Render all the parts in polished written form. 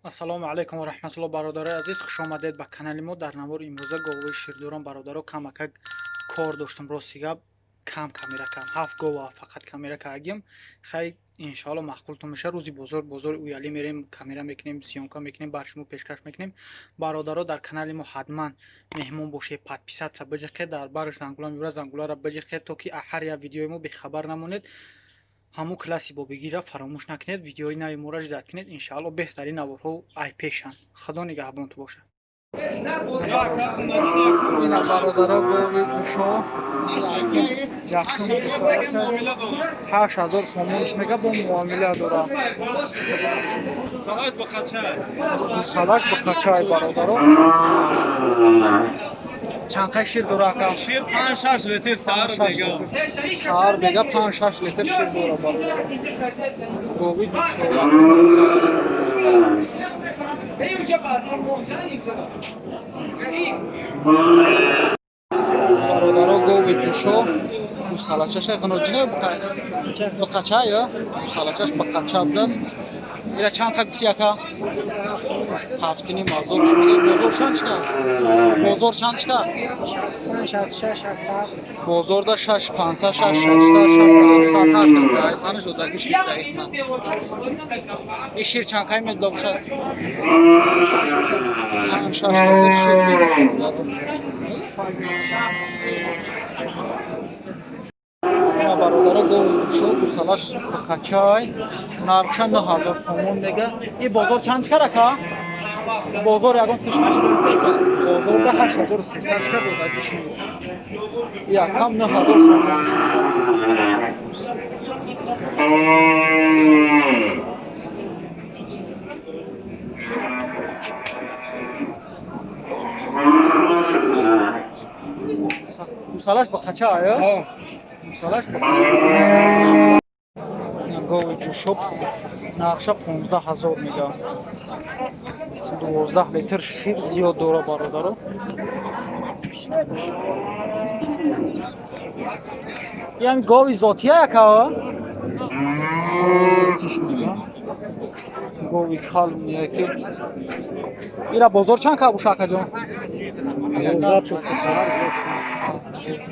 ассалому алайкум ва раҳматуллоҳ. бародарои азиз, хуш омадед ба канали мо. Дар навори имрӯза говҳои ширдорон бародаро камака кор доштам. Ростига кам камеракам 7 гова фақат камерака агим. Хай иншоалло мақбултон меша. Рӯзи бозори уялӣ мерем, камера мекунем, сиёмка мекунем, бар шумо пешкаш мекунем. Бародаро дар канали мо ҳатман меҳмон бошед, подписатся биҷиқед, дар бараш зангула мебара, зангуларо биҷиқед, то ки ҳар як видеои мо бехабар намонед. ҳамун класси бобигира фаромӯш накунед, видеои нави моро ҷудат кунед. Иншоалло беҳтарин наворҳо айпешанд. Худо нигаҳбонтон бошад. ина бародаро гови ҷӯшо 8000 сомониш мега бо муомила дора. салаш ба қачай бародаро. چند شیر داره اکا؟ شیر 5-6 لیتر سهر میگه. سهر میگه 5-6 لیتر شیر داره بالا. گوی دوشو. برادرها گوی دوشو. Bu salaçaş qanocina bu qaça ya? Bu salaçaş bu qaça bdas. İla çanta gufti aka. Haftini mazor şmige bozor çançka. Bozor çançka. 5-6 bozorda 6 5-6 6 har sanı jodagi şirkay. İşir çankay med dobşas. Hamın şaşladı şirkay. бародаро гови ҷӯшо бусалаш ба қачай нарша 9000 сомон мега. И бозор чанд чикар ака? Бозор ягон 38 бозорда 8300 чикар додагиш нест. Якам 9000 сомон. бусалаш ба қачай ё? салаш гови ҷӯшоб нарша 15000 мега. 12 литр шир зиёд дора бародаро. ям гови зотия яка? зотиш мега. гови калм яки. ира бозор чанд ка буша акаҷон?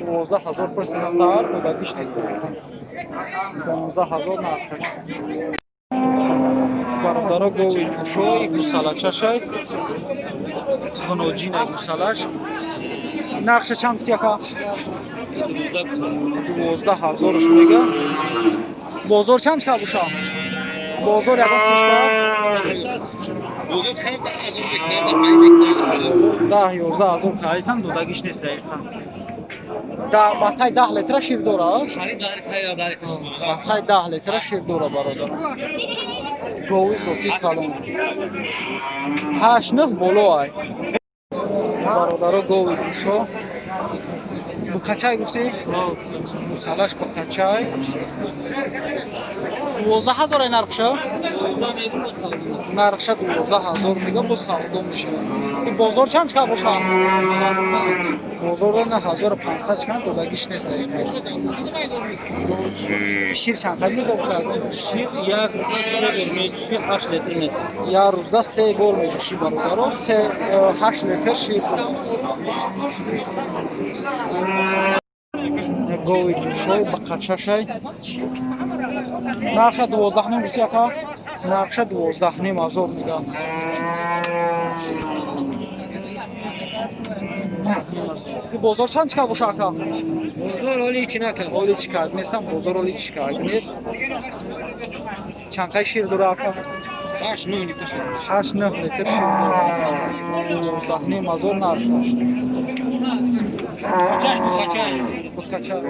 12000 персона сар додагиш нест. 15000 нархаш. бародаро гови ҷӯшои гусалачашай ғуноҷинай гусалаш нархша чанд гуфти ака? 12000 мега. бозор чанд ка буша? бозор ягон сишка 10-11000 кайсан додагиш нест. батай 10 литра шир дора? батай 10 литра шир дора бародаро. гови соти калон 8-9 боло ай. бародаро гови ҷӯшо бу қачай гуфти? салаш бу қачай 12000 ай нархша? нархша 12000 мега бо савдо мешавад. бозор чанд ка боша? бозорда 1500 чанд додагиш нест. шир чанд ка мега боша? شیر یک روز میجوشی 8 لیتر میده. یا روزدا 3 بار میجوشی برادرو. 8 لیتر شیر. گوی جوشو با قچاشای نقشه 12 نیم گفتی اکا؟ نقشه 12 نیم ازور میگه. بازار چند چکا باشه اکا؟ بازار حالی چی نکرد؟ حالی چی کرد نیستم. بازار حالی چی کرد نیست. چند قای شیر داره اکا؟ 8-9 لیتر شیر داره. 12 نیم ازور نرخش. Kaçaş mı kaçar? Bu kaçar.